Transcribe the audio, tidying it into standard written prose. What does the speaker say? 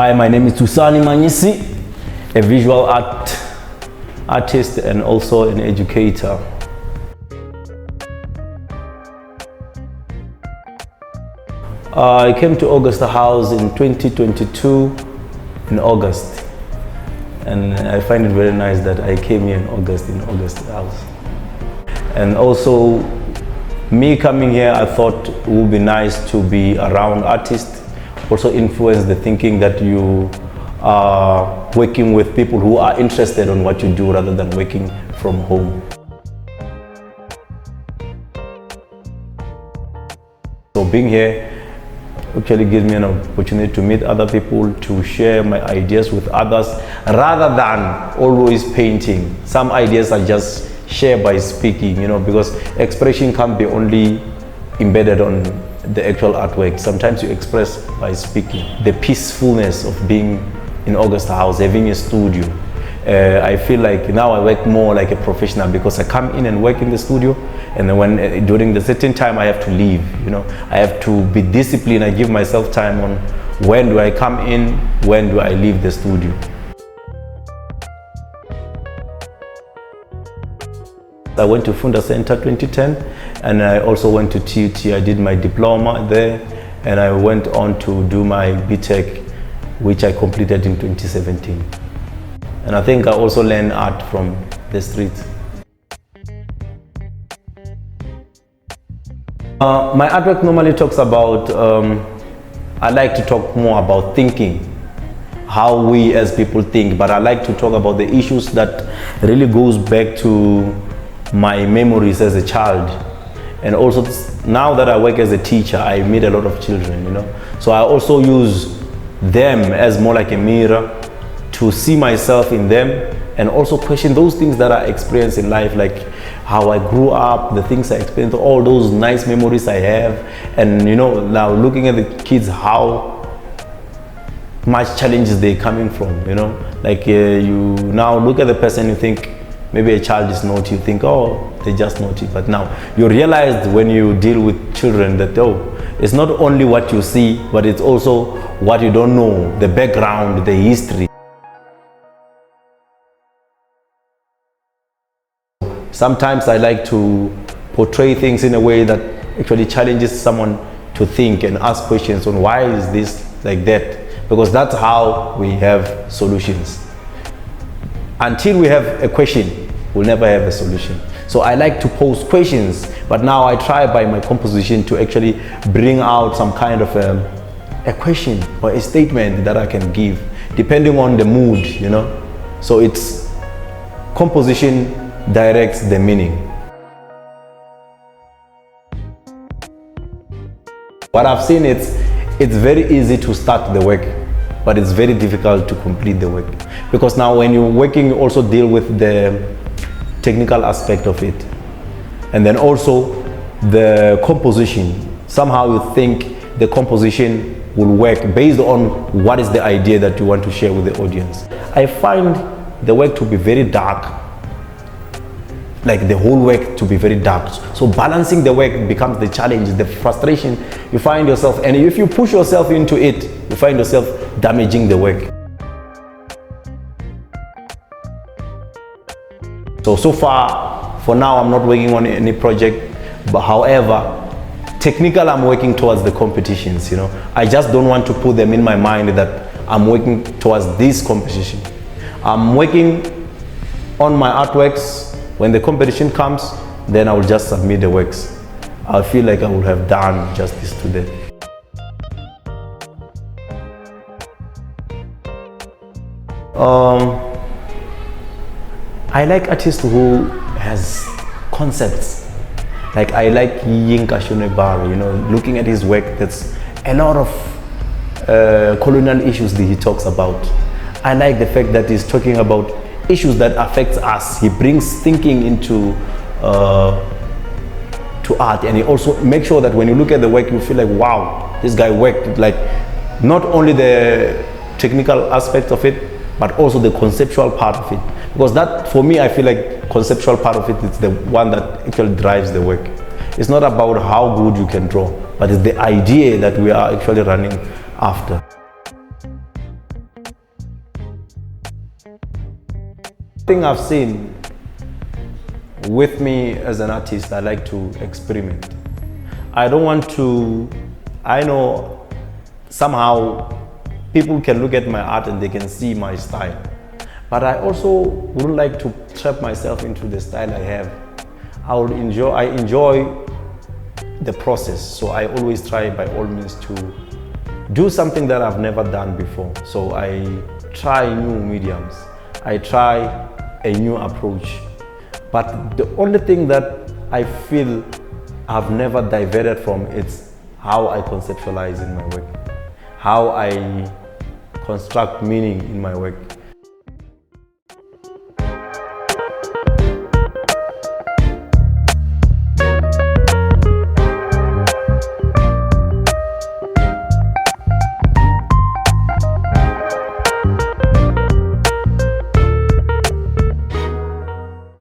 Hi, my name is Wisani Manyisi, a visual artist and also an educator. I came to Augusta House in 2022 in August, and I find it very nice that I came here in Augusta House. And also, me coming here, I thought it would be nice to be around artists, also influence the thinking that you are working with people who are interested in what you do rather than working from home. So being here actually gives me an opportunity to meet other people, to share my ideas with others rather than always painting. Some ideas are just shared by speaking, because expression can't be only embedded on the actual artwork. Sometimes you express by speaking. The peacefulness of being in Augusta House, having a studio. I feel like now I work more like a professional because I come in and work in the studio, and then when during the certain time I have to leave. I have to be disciplined. I give myself time on when do I come in, when do I leave the studio. I went to Funda Centre 2010, and I also went to TUT. I did my diploma there, and I went on to do my BTech, which I completed in 2017. And I think I also learned art from the street. My artwork normally talks about, I like to talk more about thinking, how we as people think, but I like to talk about the issues that really goes back to my memories as a child. And also now that I work as a teacher, I meet a lot of children, So I also use them as more like a mirror to see myself in them and also question those things that I experience in life, like how I grew up, the things I experienced, all those nice memories I have. And now looking at the kids, how much challenges they're coming from, like you now look at the person, you think maybe a child is naughty, you think, oh, they're just naughty. But now you realize when you deal with children that, it's not only what you see, but it's also what you don't know, the background, the history. Sometimes I like to portray things in a way that actually challenges someone to think and ask questions on why is this like that, because that's how we have solutions. Until we have a question, we'll never have a solution. So I like to pose questions, but now I try by my composition to actually bring out some kind of a question or a statement that I can give, depending on the mood, So it's composition directs the meaning. What I've seen, it's very easy to start the work, but it's very difficult to complete the work, because now when you're working, you also deal with the technical aspect of it, and then also the composition. Somehow you think the composition will work based on what is the idea that you want to share with the audience. I find the work to be very dark, like the whole work to be very dark. So balancing the work becomes the challenge, the frustration you find yourself, and if you push yourself into it, you find yourself damaging the work. So far, for now, I'm not working on any project, but however, technical, I'm working towards the competitions, I just don't want to put them in my mind that I'm working towards this competition. I'm working on my artworks. When the competition comes, then I will just submit the works. I feel like I would have done justice to them. I like artists who has concepts. Like I like Yinka Shonebaro, looking at his work, that's a lot of colonial issues that he talks about. I like the fact that he's talking about issues that affects us. He brings thinking into to art, and he also makes sure that when you look at the work, you feel like, wow, this guy worked, like not only the technical aspect of it, but also the conceptual part of it. Because that, for me, I feel like conceptual part of it is the one that actually drives the work. It's not about how good you can draw, but it's the idea that we are actually running after. thing I've seen with me as an artist, I like to experiment. I don't want to, I know somehow people can look at my art and they can see my style. But I also wouldn't like to trap myself into the style I have. I enjoy the process. So I always try by all means to do something that I've never done before. So I try new mediums. I try a new approach. But the only thing that I feel I've never diverted from is how I conceptualize in my work, how I construct meaning in my work.